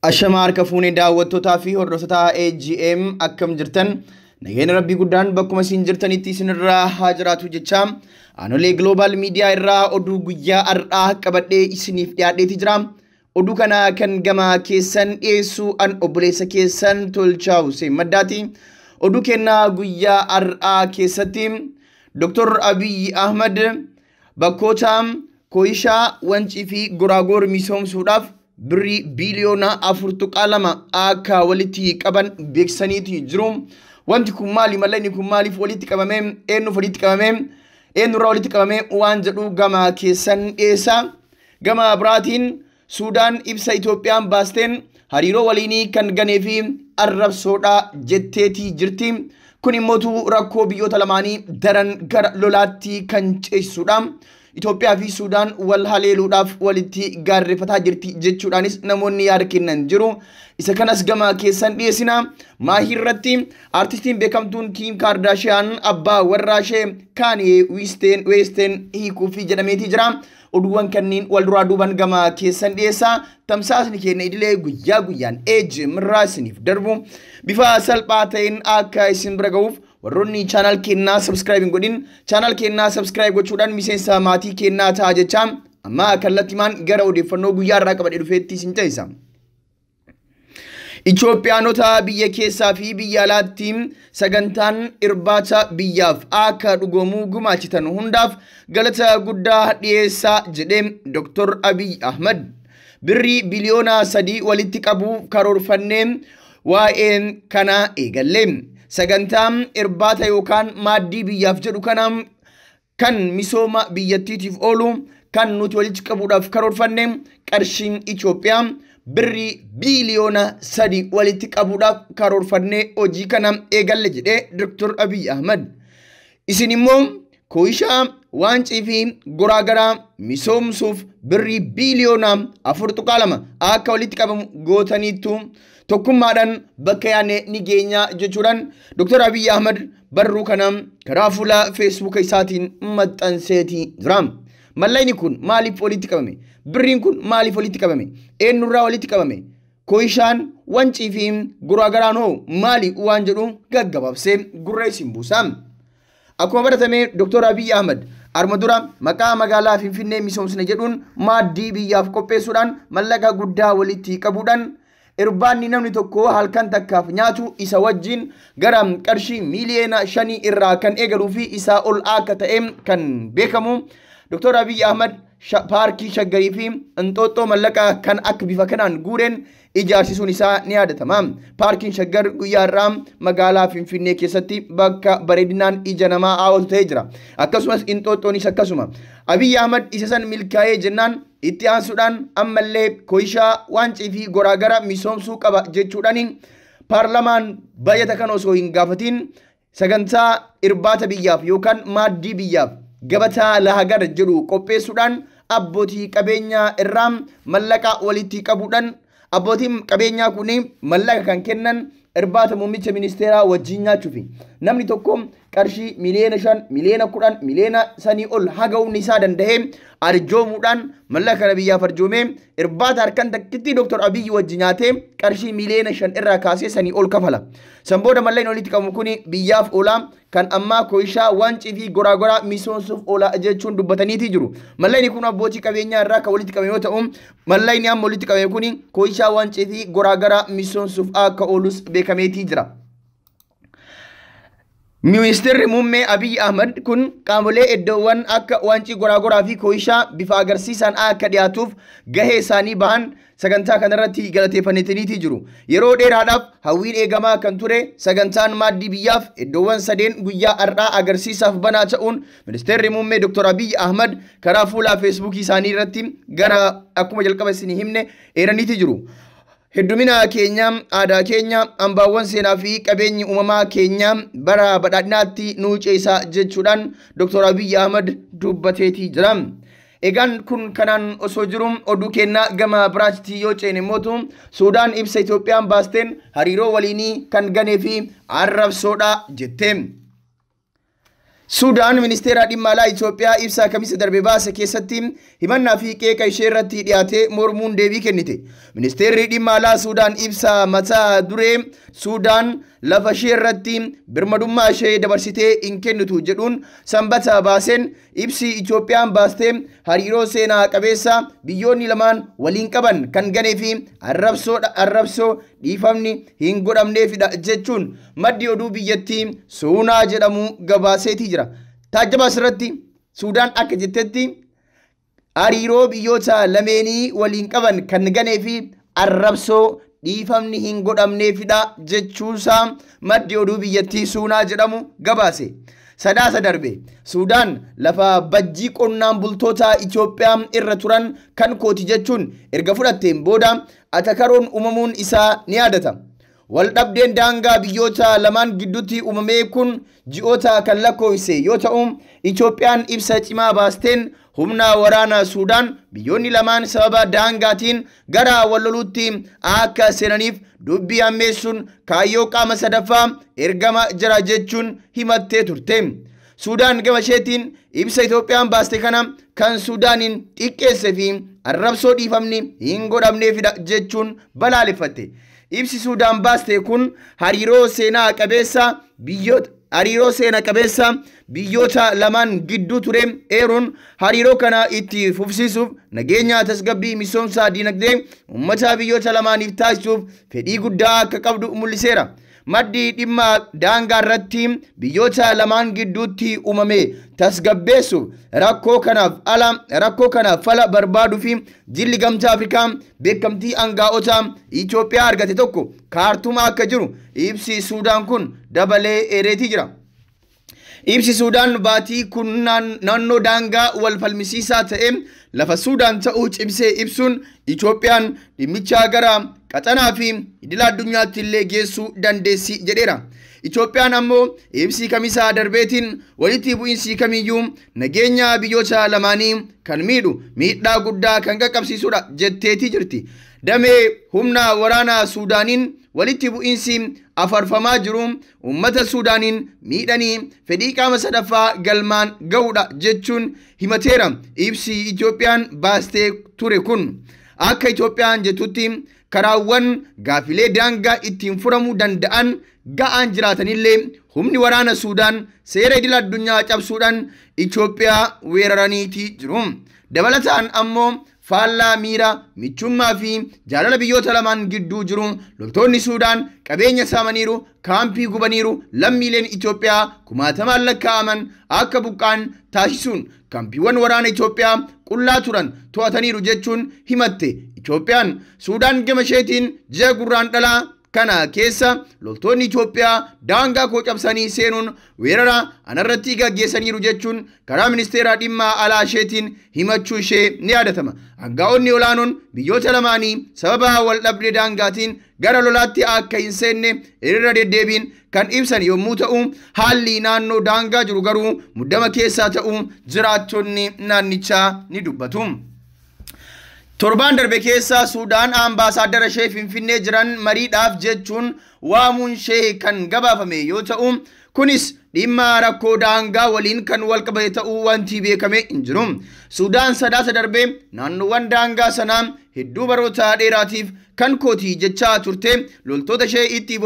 Ashamaar kafuunee daawwattootaa fi hordoftoota AGM akkam jirtan nageen rabbii guddaan bakkuma isin jirtanitti isinirraa haa jiraatu jecha aanolee global media irraa oduu guyyaa har'aa qabadhee isiniif dhiyaadheeti jira. Oduu kana kan gama keessan dhiyeessu an obboleessa keessan Tolchaa Hussein Maddaati. Oduu kennaa guyyaa har'aa keessatti Dr. Abiy Ahmed bakkoota Koishaa, Wancii fi Goraagor misoomsuudhaaf birrii biliyoona 4.2 akka walitti qaban beeksisaniiti jiru. Wanti kun maali? Mallayni kun maaliif walitti qabame? Eenyuuf walitti qabame? Eenyurraa walitti qabame? Waan jedhu gama keessan dhiyeessa. Gama biraatiin Suudaan ibsa Itoophiyaan baasteen hariiroo waliinii kan ganee fi arrabsoodha jetteetii jirti. Kun immoo rakkoo biyyoota lamaanii daran gara lolaatti kan ceessuudha. Itoophiyaa fi Suudaan wal haleeluudhaaf walitti gaarreeffataa jirti jechuudhaanis namoonni yaada kennan jiru. Isa kanas gama keessan dhiyeessina. Maahii irratti artistiin beekamtuun Kim Kardashian abbaa warraa ishee Kanye Westeen hiikuuf jedhameetii jira. Oduuwwan kanneen wal duraa duuban gama keessan dhiyeessa. Tamsaasni keenya idilee guyyaa guyyaan AGM irraa isiniif darbu bifa salphaa ta'een akka isin bira ga'uuf warroonni channel keenyaa subscribe godhin channel keenyaa subscribe gochuudhaan miseensa maatii keenyaa ta'a jecha amma kallattimaan gara odeeffannoo guyyaa irraa qabadhee dhufeetti isin taasisa. Itoophiyaanota biyya keessaa fi biyya alaatti sagantaan irbaata biyyaaf akka dhugoomu gumaachitan hundaaf galata guddaa dhiyeessaa jedhe Dr. Abiy Ahmed. Birrii biliyoona 3 walitti qabu karoorfannee waa'een kana eegalle. Sagantaan irbaata yookaan maaddii biyyaaf jedhu kana kan misooma biyyattiitiif oolu kan nuti walitti qabuudhaaf karoorfanne qarshiin Itoophiyaa birrii biliyoona 3 walitti qabuudhaaf karoorfannee hojii kana eegalle jedhe Dr. Abiy Ahmed. Isin immoo Koishaa, Wancii fi Goraagaraa misoomsuuf birrii biliyoona 4.2 akka walitti qabamu gootaniitu tokkummaadhaan bakka yaane ni geenya jechuudhaan Dr. Abiy Ahmed barruu kana karaa fuula Facebook isaatiin maxxanseetii jira. Mallayni kun maaliif walitti qabame? Birriin kun maaliif walitti qabame? Eenyurraa walitti qabame? Koishaan, Wancii fi Goraagaraan hoo maali waan jedhu gaggabaabsee gurra isin buusa. Akkuma baratame Dr. Abiy Ahmed arma dura maqaa magaalaa Finfinnee misoomsine jedhuun maaddii biyyaaf qopheessuudhaan mallaqa guddaa walitti qabuudhaan irbaanni namni tokko halkan takkaaf nyaatu isa wajjin gara qarshii miliyoona 5 irraa kan eegaluu fi isaa ol akka ta'e kan beekamu. Dr. Abiy Ahmed paarkii Shaggarii fi Inxooxxoo mallaqa kan akka bifa kanaan guureen ijaarsisuun isaa ni yaadatama. Paarkiin Shaggar guyyaa irraa magaalaa Finfinnee keessatti bakka bareedinaan ija namaa hawwatu ta'ee jira. Akkasumas Inxooxxoonis akkasuma. Abiy Ahmed isa san milkaa'ee jennaan itti aansuudhaan ammallee Koishaa, Wancii fi Goraagara misoomsuu qaba jechuudhaan paarlamaan baay'ata kan osoo hin gaafatiin sagantaa irbaata biyyaaf yookaan maaddii biyyaaf gabataa lahagar jedhu qopheessuudhaan abbootii qabeenyaa irraa mallaqa walitti qabuudhaan abbootiin qabeenyaa kun mallaqa kan kennan irbaata muummicha ministeeraa wajjin nyaachuufi namni tokko qarshii miliyoona 5, miliyoona 10, miliyoona 3 ol haga'uun isaa danda'ee arjoomuudhaan mallaqa kana biyyaaf arjoomee irbaata harkan takkitti Dr. Abiy wajjin nyaatee qarshii miliyoona 5 irraa kaasee sanii ol kafala. San booda mallayni walitti qabamu kun biyyaaf oolaa kan ammaa Koishaa, Wancii fi Goraagoraa misoomsuuf oolaa jechuun dubbataniitii jiru. Mallayni kun abbootii qabeenyaa irraa kan walitti qabame yoo ta'u mallayni amma walitti qabame kun Koishaa, Wancii fi Goraagoraa misoomsuuf akka oolus beekameetii jira. Ministeerri muummee Abiy Ahmed kun qaamolee iddoowwan akka Wancii, Goraagoraa fi Koishaa bifa agarsiisaan akka dhiyaatuuf gahee isaanii bahan sagantaa kanarratti galateeffataniitii jiru. Yeroo dheeraadhaaf hawwiin eegamaa kan ture sagantaan maaddii biyyaaf iddoowwan 3 guyyaa har'aa agarsiisaaf banaa ta'uun ministeerri muummee Dr. Abiy Ahmed karaa fuula Facebook isaanii irratti gara akkuma jalqaba isin himne eeraniitii jiru. Heddumina keenya, aadaa keenya, hambaawwan seenaa fi qabeenyi uumamaa keenya bara badhaadhinaatti nu ceesa jechuudhaan Dr. Abiy Ahmed dubbateetii jira. Egaan kun kanaan osoo jiru oduu kennaa gama biraatti yoo ceene mootu Suudaan ibsa Itoophiyaan baasteen hariiroo waliinii kan ganee fi arrabsoodha jette. Suudaan ministeera dhimma alaa Itoophiyaa ibsa kamisa darbe baase keessatti himannaa fi qeeqa ishee irratti dhiyaate mormuun deebii kennite. Ministeerri dhimma alaa Suudaan ibsa mataa duree Suudaan lafa ishee irratti birmadummaa ishee dabarsitee hin kennitu jedhuun sanbata baaseen ibsi Itoophiyaan baastee hariiroo seenaa qabeessa biyyoonni lamaan waliin qaban kan ganee fi arrabsoo dhiifamni hin godhamneefidha jechuun maddi oduu biyyattii Suunaa jedhamu gabaaseetii jira. Taajjabaa asirratti Suudaan akka jettetti hariiroo biyyoota lameenii waliin qaban kan ganee fi arrabsoo dhiifamni hin godhamneefidha jechuusaa maddi oduu biyyattii Suunaa jedhamu gabaase. Sadaasa darbe Suudaan lafa bajjii qonnaan bultoota Itoophiyaa irra turan kan kooti jechuun erga fudhatteen booda atakaroon uumamuun isaa ni yaadata. Waldhabdeen daangaa biyyoota lamaan gidduutti uumame kun ji'oota kan lakkoofse yoo ta'u Itoophiyaan ibsa cimaa baasteen humna waraana Suudaan biyyoonni lamaan sababa daangaatiin gara walloluutti akka seenaniif dubbii ammeessuun kaayyoo qaama sadaffaa ergama jira jechuun himattee turte. Suudaan gama isheetiin ibsa Itoophiyaan baaste kana kan Suudaaniin xiqqeesse fi arrabsoo dhiifamni hin godhamneefidha jechuun balaaleffatte. Ibsi Suudaan baaste kun hariiroo seenaa qabeessa biyyoota lamaan gidduu ture eeruun hariiroo kana itti fufsiisuuf nageenya tasgabbii misoomsaa dinagdee uummata biyyoota lamaaniif taasisuuf fedhii guddaa akka qabdu mul'iseera. Maddi dhimma daangaa irratti biyyoota lamaan gidduutti uumame tasgabbeessuuf rakkoo kanaaf fala barbaaduu fi jilli gamtaa Afrikaa beekamtii aangaa'ota Itoophiyaa argate tokko kaartumaa akka jiru ibsi Suudaan kun dabalee eereetii jira. Ibsi Suudaan baatii kun naannoo daangaa wal falmisiisaa ta'e lafa Suudaan ta'uu cimsee ibsuun Itoophiyaan dhimmicha gara qaxanaa fi idila addunyaatti illee geessuu dandeessi jedheera. Itoophiyaan ammoo ibsi kamisaa darbeetiin walitti bu'iinsi kamiyyuu nageenya biyyoota lamaanii kan miidhu miidhaa guddaa kan qaqqabsiisudha jetteetii jirti. Damee humna waraanaa Suudaaniin walitti bu'iinsi afarfamaa jiru uummata Suudaaniin miidhanii fedhii qaama sadaffaa galmaan ga'uudha jechuun himateera. Ibsi Itoophiyaan baastee ture kun akka Itoophiyaan jettutti karaawwan gaafilee daangaa ittiin furamuu danda'an ga'aan jiraatanillee humni waraana Suudaan seera idil addunyaa cabsuudhaan Itoophiyaa weeraraniitii jiru. Dabalataan ammoo faallaa miira michummaa fi jaalala biyyoota lamaan gidduu jiru loltoonni Suudaan qabeenya saamaniiru, kaampii gubaniiru, lammiileen Itoophiyaa kumaatamaan lakkaa'aman akka buqqaan taasisuun kaampiiwwan waraana Itoophiyaa qullaa turan to'ataniiru jechuun himatte. Itoophiyaan Suudaan gama isheetiin ji'a gurraandhalaa kana keessa loltoonni Itoophiyaa daangaa koo cabsanii seenuun weerara anarratti gaggeessaniiru jechuun karaa ministeera dhimma alaa isheetiin himachuu ishee ni yaadatama. Aangaa'onni olaanoon biyyoota lamaanii sababa wal dhabdee daangaatiin gara lolaatti akka hin seenne irra deddeebiin kan ibsan yommuu ta'u haalli naannoo daangaa jiru garuu muddama keessaa ta'uu jiraattonni naannichaa ni dubbatu. Torbaan darbe keessa Suudaan ambaasaadara ishee Finfinnee jiran mariidhaaf jechuun waamuun ishee kan gabaafame yoo ta'u kunis dhimma rakkoo daangaa waliin kan wal qabate ta'uu wanti beekame hin jiru. Suudaan sadaasa darbe naannoowwan daangaa sanaa hedduu baroota dheeraatiif kan kooti jechaa turte loltoota ishee itti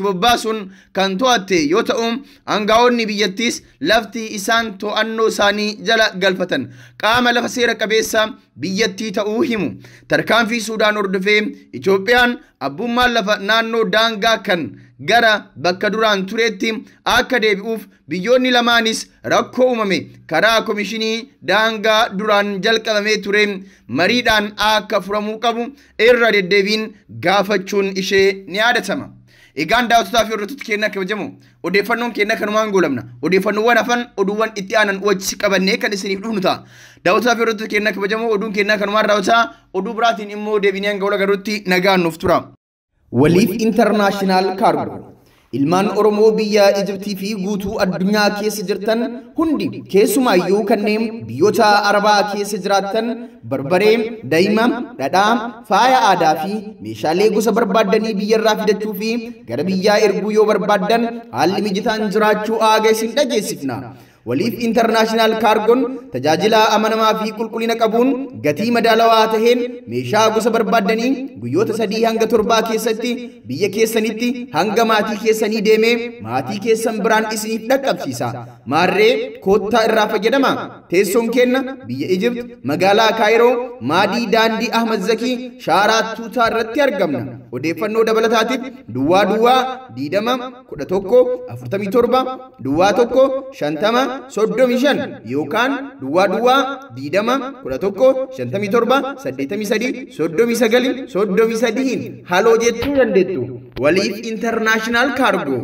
bobbaasuun kan to'atte yoo ta'u aangaa'onni biyyattiis lafti isaan to'annoo isaanii jala galfatan qaama lafa seera qabeessa biyyattii ta'uu himu. Tarkaanfii Suudaan hordofee Itoophiyaan abbummaan lafa naannoo daangaa kan gara bakka duraan tureetti akka deebi'uuf biyyoonni lamaanis rakkoo uumame karaa komishinii daangaa duraan jalqabamee ture mariidhaan akka furamuu qabu irra deddeebiin gaafachuun ishee ni yaadatama. Egaan daawwattoota fi hordoftoota keenya kabajamoo odeeffannoon keenya kanumaan goolabna. Odeeffannoowwan hafan oduuwwan itti aanan wajji qabannee kan isiniif dhufnu ta'a. Daawwattoota fi hordoftoota keenya kabajamoo oduun keenya kanumaan raawwataa oduu biraatiin immoo deebinee hanga wal garuutti nagaan nuuf tura. Waliif International Cargo Ilmaan Oromoo biyya Ijiptii fi guutuu addunyaa keessa jirtan hundi keessumaayyuu kanneen biyyoota Arabaa keessa jiraattan barbaree, daa'ima, dhadhaa, faaya aadaa fi meeshaalee gosa barbaadanii biyyarraa fidachuu fi gara biyyaa erguu yoo barbaaddan haalli mijataan jiraachuu aaga isin dhageessifna. Waliif International Cargoon tajaajila amanamaa fi qulqullina qabuun gatii madaalawaa taheen meeshaa gosa barbaadanii guyyoota 3 hanga 7 keessatti biyya keessanitti hanga maatii keessanii deemee maatii keessan biraan isiniif dhaqqabsiisa. Maarree koottaa irraa fayyadama. Teessoon kenna biyya Ijipt magaalaa Kaayiroo Maadii Daandii Ahmad Zakii Shaaraa Tuutaa irratti argamna. Odeeffannoo dabalataatiif duwwaa 20 11 47 duwwaa 1 50 35 yookaan duwwaa 20 11 57 83 39 33 haloo jechuu dandeettu. Waliif International Cargo.